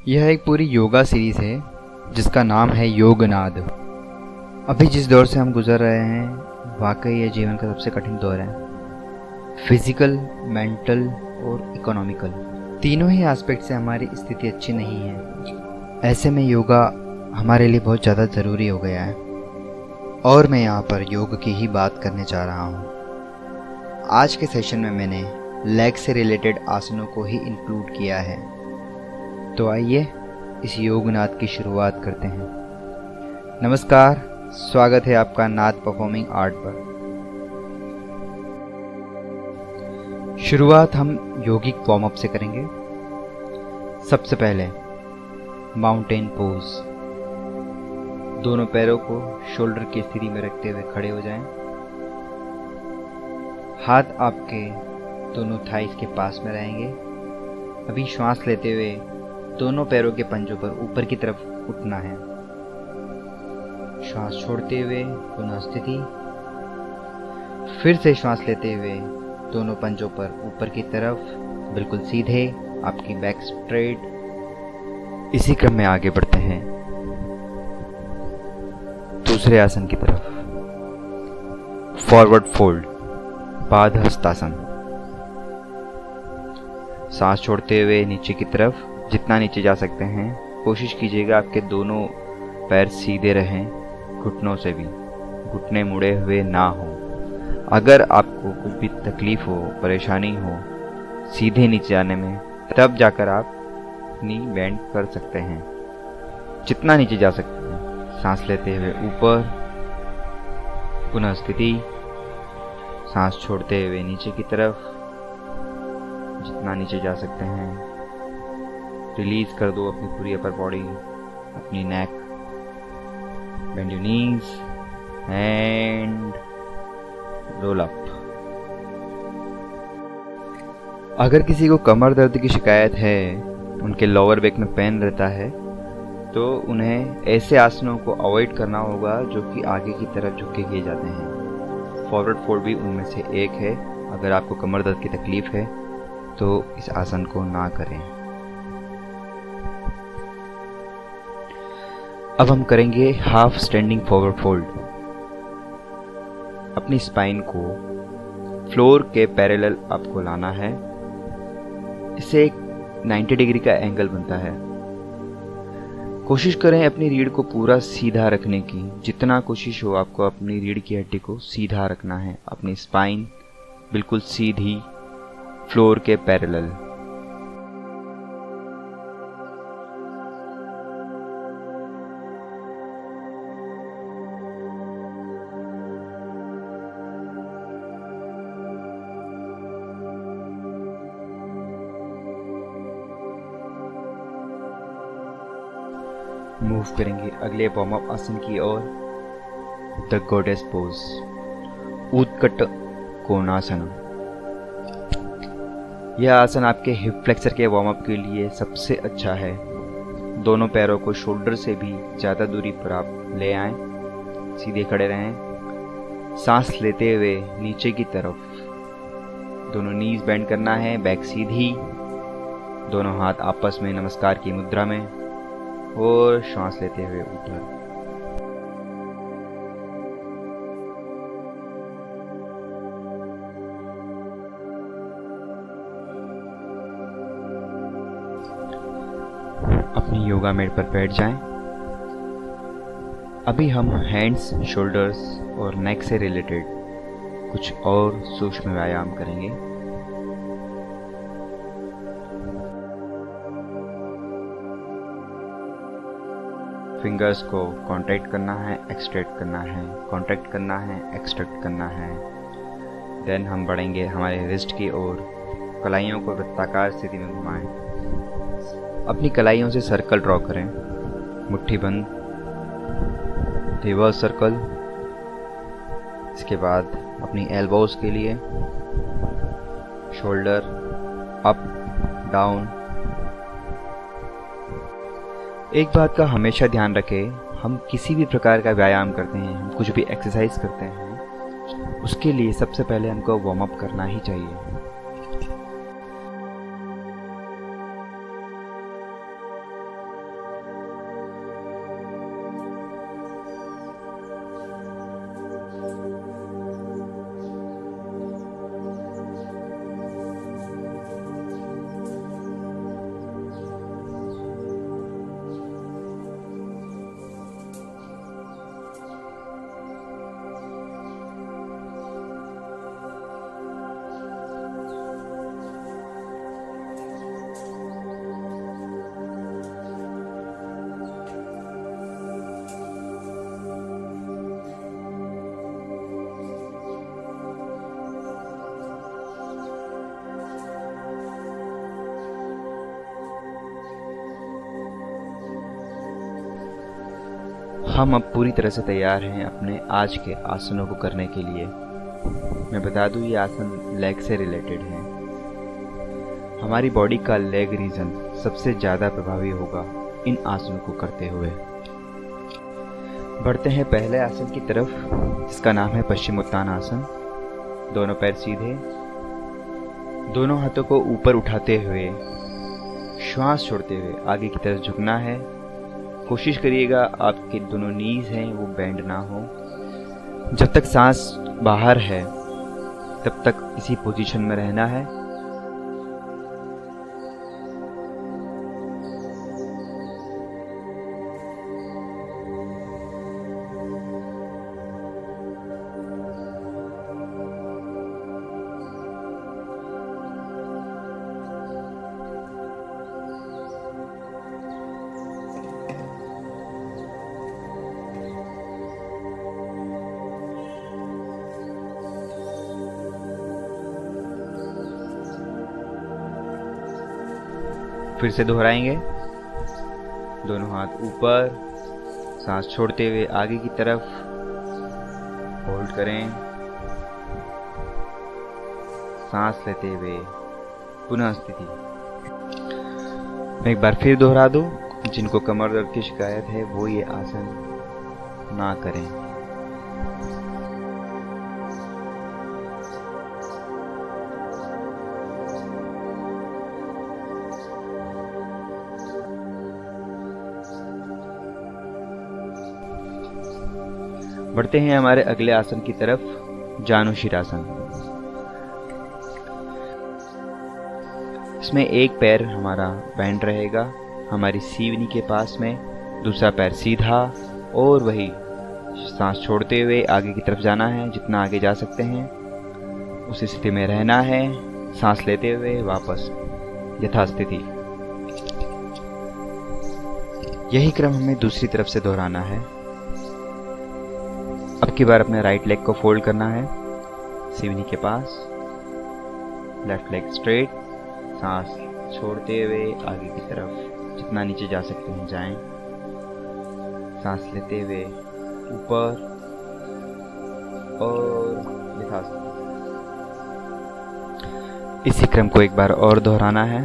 यह एक पूरी योगा सीरीज़ है जिसका नाम है योगनाद। अभी जिस दौर से हम गुजर रहे हैं वाकई यह जीवन का सबसे कठिन दौर है। फिजिकल, मेंटल और इकोनॉमिकल तीनों ही एस्पेक्ट से हमारी स्थिति अच्छी नहीं है। ऐसे में योगा हमारे लिए बहुत ज़्यादा ज़रूरी हो गया है और मैं यहाँ पर योग की ही बात करने जा रहा हूँ। आज के सेशन में मैंने लेग से रिलेटेड आसनों को ही इंक्लूड किया है। तो आइए इस योगनाद की शुरुआत करते हैं। नमस्कार, स्वागत है आपका नाद परफॉर्मिंग आर्ट पर। शुरुआत हम यौगिक वार्म अप से करेंगे। सबसे पहले माउंटेन पोज। दोनों पैरों को शोल्डर की स्थिति में रखते हुए खड़े हो जाएं। हाथ आपके दोनों थाइस के पास में रहेंगे। अभी श्वास लेते हुए दोनों पैरों के पंजों पर ऊपर की तरफ उठना है। श्वास छोड़ते हुए पुनः स्थिति। फिर से श्वास लेते हुए दोनों पंजों पर ऊपर की तरफ, बिल्कुल सीधे, आपकी बैक स्ट्रेट। इसी क्रम में आगे बढ़ते हैं दूसरे आसन की तरफ। फॉरवर्ड फोल्ड, पाद हस्तासन। सांस छोड़ते हुए नीचे की तरफ, जितना नीचे जा सकते हैं कोशिश कीजिएगा आपके दोनों पैर सीधे रहें, घुटनों से भी घुटने मुड़े हुए ना हो। अगर आपको कुछ भी तकलीफ हो, परेशानी हो सीधे नीचे जाने में, तब जाकर आप नी बेंड कर सकते हैं, जितना नीचे जा सकते हैं। सांस लेते हुए ऊपर, पुनः स्थिति। सांस छोड़ते हुए नीचे की तरफ, जितना नीचे जा सकते हैं। रिलीज कर दो अपनी पूरी अपर बॉडी, अपनी neck. Bend your knees and roll up. अगर किसी को कमर दर्द की शिकायत है, उनके लोअर बैक में पेन रहता है, तो उन्हें ऐसे आसनों को अवॉइड करना होगा जो कि आगे की तरफ झुके किए जाते हैं। फॉरवर्ड फोल्ड भी उनमें से एक है। अगर आपको कमर दर्द की तकलीफ है तो इस आसन को ना करें। अब हम करेंगे हाफ स्टैंडिंग फॉरवर्ड फोल्ड। अपनी स्पाइन को फ्लोर के पैरेलल आपको लाना है। इससे एक 90 डिग्री का एंगल बनता है। कोशिश करें अपनी रीढ़ को पूरा सीधा रखने की। जितना कोशिश हो आपको अपनी रीढ़ की हड्डी को सीधा रखना है। अपनी स्पाइन बिल्कुल सीधी, फ्लोर के पैरेलल। मूव करेंगे अगले वार्म अप आसन की ओर, द गॉडेस पोज, उत्कट कोणासन। यह आसन आपके हिप फ्लेक्सर के वार्म अप के लिए सबसे अच्छा है। दोनों पैरों को शोल्डर से भी ज़्यादा दूरी पर आप ले आएं, सीधे खड़े रहें। सांस लेते हुए नीचे की तरफ, दोनों नीज बेंड करना है, बैक सीधी, दोनों हाथ आपस में नमस्कार की मुद्रा में, और श्वास लेते हुए ऊपर। अपनी योगा मैट पर बैठ जाएं। अभी हम हैंड्स, शोल्डर्स और नेक से रिलेटेड कुछ और सूक्ष्म व्यायाम करेंगे। फिंगर्स को कॉन्ट्रैक्ट करना है, एक्सट्रैक्ट करना है, कॉन्ट्रैक्ट करना है, एक्सट्रैक्ट करना है। देन हम बढ़ेंगे हमारे रिस्ट की ओर। कलाइयों को वृत्ताकार स्थिति में घुमाएं। अपनी कलाइयों से सर्कल ड्रॉ करें, मुट्ठी बंद, रिवर्स सर्कल। इसके बाद अपनी एल्बोज के लिए शोल्डर अप डाउन। एक बात का हमेशा ध्यान रखें, हम किसी भी प्रकार का व्यायाम करते हैं, हम कुछ भी एक्सरसाइज करते हैं, उसके लिए सबसे पहले हमको वार्म अप करना ही चाहिए। हम अब पूरी तरह से तैयार हैं अपने आज के आसनों को करने के लिए। मैं बता दूं, ये आसन लेग से रिलेटेड है। हमारी बॉडी का लेग रीजन सबसे ज़्यादा प्रभावी होगा इन आसनों को करते हुए। बढ़ते हैं पहले आसन की तरफ, जिसका नाम है पश्चिमोत्तानासन। दोनों पैर सीधे, दोनों हाथों को ऊपर उठाते हुए श्वास छोड़ते हुए आगे की तरफ झुकना है। कोशिश करिएगा आपके दोनों नीज हैं वो बेंड ना हो। जब तक सांस बाहर है तब तक इसी पोजीशन में रहना है। फिर से दोहराएंगे। दोनों हाथ ऊपर, सांस छोड़ते हुए आगे की तरफ होल्ड करें। सांस लेते हुए पुनः स्थिति। मैं एक बार फिर दोहरा दूं, जिनको कमर दर्द की शिकायत है वो ये आसन ना करें। बढ़ते हैं हमारे अगले आसन की तरफ, जानुशिरासन। इसमें एक पैर हमारा बेंड रहेगा हमारी सीवनी के पास में, दूसरा पैर सीधा और वही सांस छोड़ते हुए आगे की तरफ जाना है। जितना आगे जा सकते हैं उस स्थिति में रहना है। सांस लेते हुए वापस यथास्थिति। यही क्रम हमें दूसरी तरफ से दोहराना है। अब की बार अपने राइट लेग को फोल्ड करना है सीवनी के पास, लेफ्ट लेग स्ट्रेट, सांस छोड़ते हुए आगे की तरफ जितना नीचे जा सकते हैं जाएं। सांस लेते हुए ऊपर और यथास्थिति। इसी क्रम को एक बार और दोहराना है।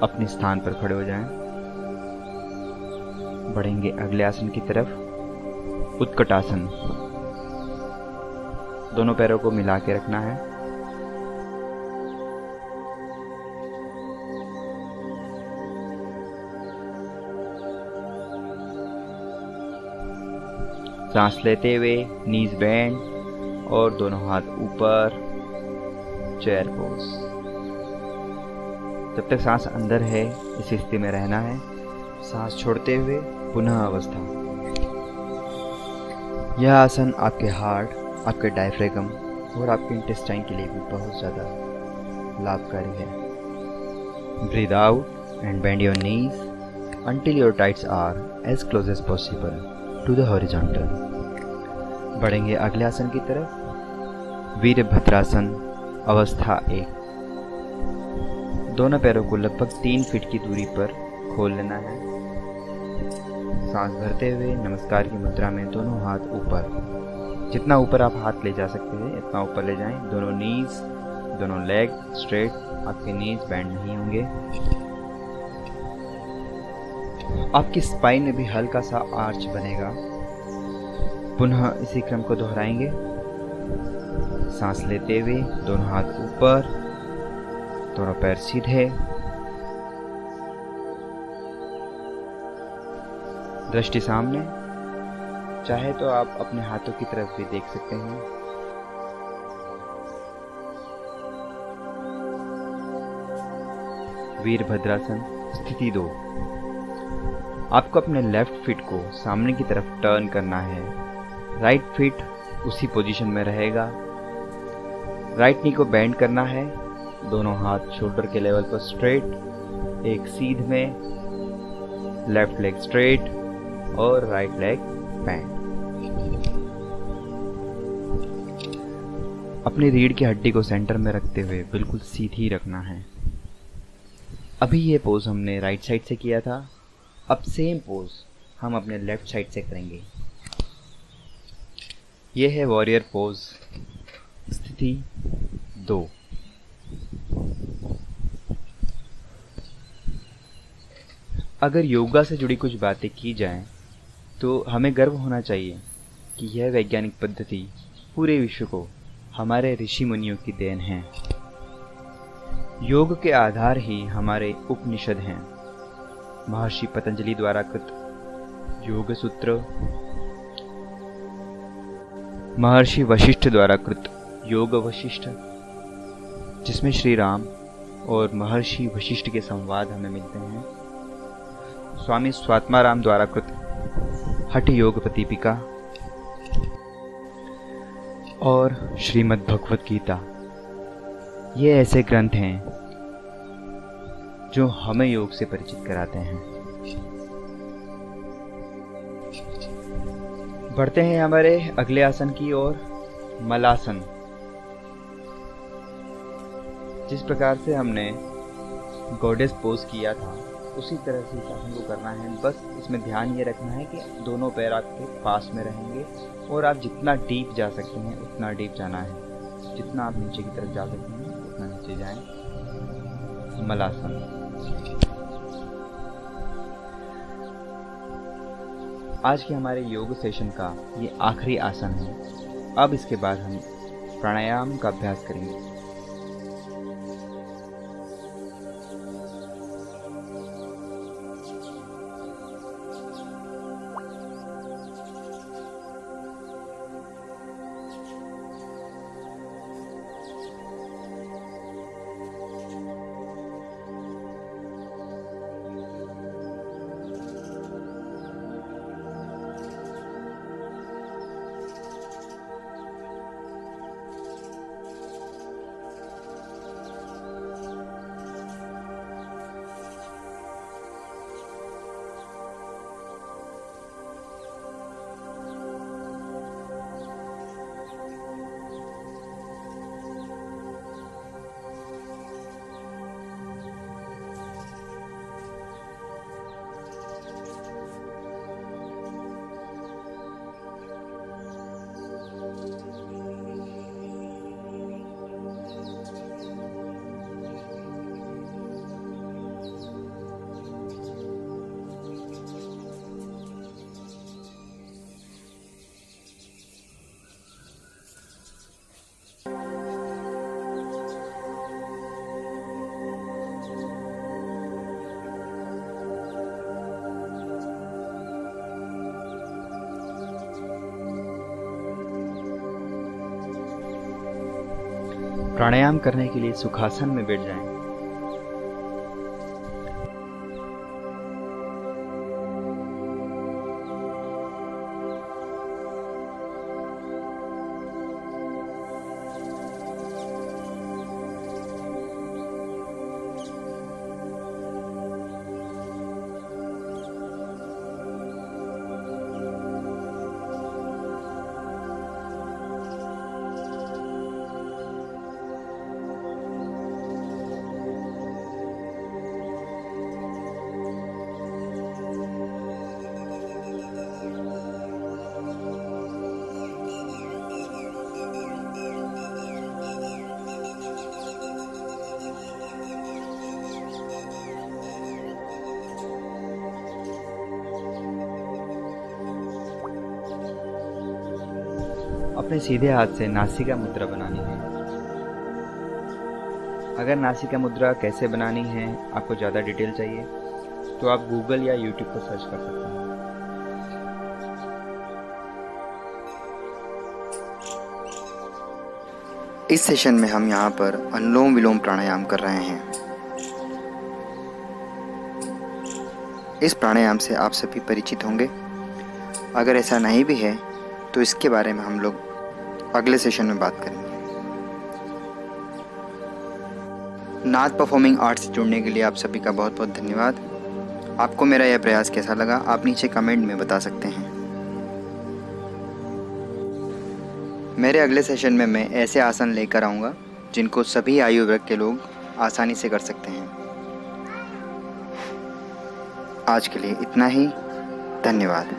अपने स्थान पर खड़े हो जाएं। बढ़ेंगे अगले आसन की तरफ, उत्कटासन। दोनों पैरों को मिला के रखना है। सांस लेते हुए नीज बेंड और दोनों हाथ ऊपर, चेयर पोज। जब तक सांस अंदर है इस स्थिति में रहना है। सांस छोड़ते हुए पुनः अवस्था। यह आसन आपके हार्ट, आपके डायफ्रागम और आपके इंटेस्टाइन के लिए भी बहुत ज़्यादा लाभकारी है। Breathe out and bend your knees. until your tights are as close as possible to the horizontal. बढ़ेंगे अगले आसन की तरफ। वीरभद्रासन अवस्था 1। दोनों पैरों को लगभग 3 फीट की दूरी पर खोल लेना है। सांस भरते हुए नमस्कार की मुद्रा में दोनों हाथ ऊपर, जितना ऊपर आप हाथ ले जा सकते हैं इतना ऊपर ले जाएं। दोनों नीज, दोनों लेग स्ट्रेट, आपके नीज बैंड नहीं होंगे। आपकी स्पाइन में भी हल्का सा आर्च बनेगा। पुनः इसी क्रम को दोहराएंगे। सांस लेते हुए दोनों हाथ ऊपर, दोनों पैर सीधे, दृष्टि सामने। चाहे तो आप अपने हाथों की तरफ भी देख सकते हैं। वीरभद्रासन स्थिति 2। आपको अपने लेफ्ट फीट को सामने की तरफ टर्न करना है। राइट फीट उसी पोजीशन में रहेगा। राइट नी को बेंड करना है। दोनों हाथ शोल्डर के लेवल पर स्ट्रेट, एक सीध में, लेफ्ट लेग स्ट्रेट और राइट लेग बेंड। अपनी रीढ़ की हड्डी को सेंटर में रखते हुए बिल्कुल सीधी रखना है। अभी ये पोज हमने राइट साइड से किया था, अब सेम पोज हम अपने लेफ्ट साइड से करेंगे। ये है वॉरियर पोज स्थिति 2। अगर योगा से जुड़ी कुछ बातें की जाएं, तो हमें गर्व होना चाहिए कि यह वैज्ञानिक पद्धति पूरे विश्व को हमारे ऋषि मुनियों की देन है। योग के आधार ही हमारे उपनिषद हैं। महर्षि पतंजलि द्वारा कृत योग सूत्र, महर्षि वशिष्ठ द्वारा कृत योग वशिष्ठ, जिसमें श्री राम और महर्षि वशिष्ठ के संवाद हमें मिलते हैं। स्वामी स्वात्माराम द्वारा कृत हठ योग प्रदीपिका और श्रीमद् भगवत गीता। ये ऐसे ग्रंथ हैं जो हमें योग से परिचित कराते हैं। बढ़ते हैं हमारे अगले आसन की ओर, मलासन। जिस प्रकार से हमने गॉडेस पोज किया था उसी तरह से इस आसन को करना है। बस इसमें ध्यान ये रखना है कि दोनों पैर आपके पास में रहेंगे और आप जितना डीप जा सकते हैं उतना डीप जाना है। जितना आप नीचे की तरफ जा सकते हैं उतना नीचे जाएं। मलासन। आज के हमारे योग सेशन का ये आखिरी आसन है। अब इसके बाद हम प्राणायाम का अभ्यास करेंगे। प्राणायाम करने के लिए सुखासन में बैठ जाएं। अपने सीधे हाथ से नासिका मुद्रा बनानी है। अगर नासिका मुद्रा कैसे बनानी है आपको ज़्यादा डिटेल चाहिए तो आप गूगल या यूट्यूब पर सर्च कर सकते हैं। इस सेशन में हम यहाँ पर अनुलोम विलोम प्राणायाम कर रहे हैं। इस प्राणायाम से आप सभी परिचित होंगे। अगर ऐसा नहीं भी है तो इसके बारे में हम लोग अगले सेशन में बात करेंगे। नाद परफॉर्मिंग आर्ट से जुड़ने के लिए आप सभी का बहुत बहुत धन्यवाद। आपको मेरा यह प्रयास कैसा लगा आप नीचे कमेंट में बता सकते हैं। मेरे अगले सेशन में मैं ऐसे आसन लेकर आऊँगा जिनको सभी आयु वर्ग के लोग आसानी से कर सकते हैं। आज के लिए इतना ही। धन्यवाद।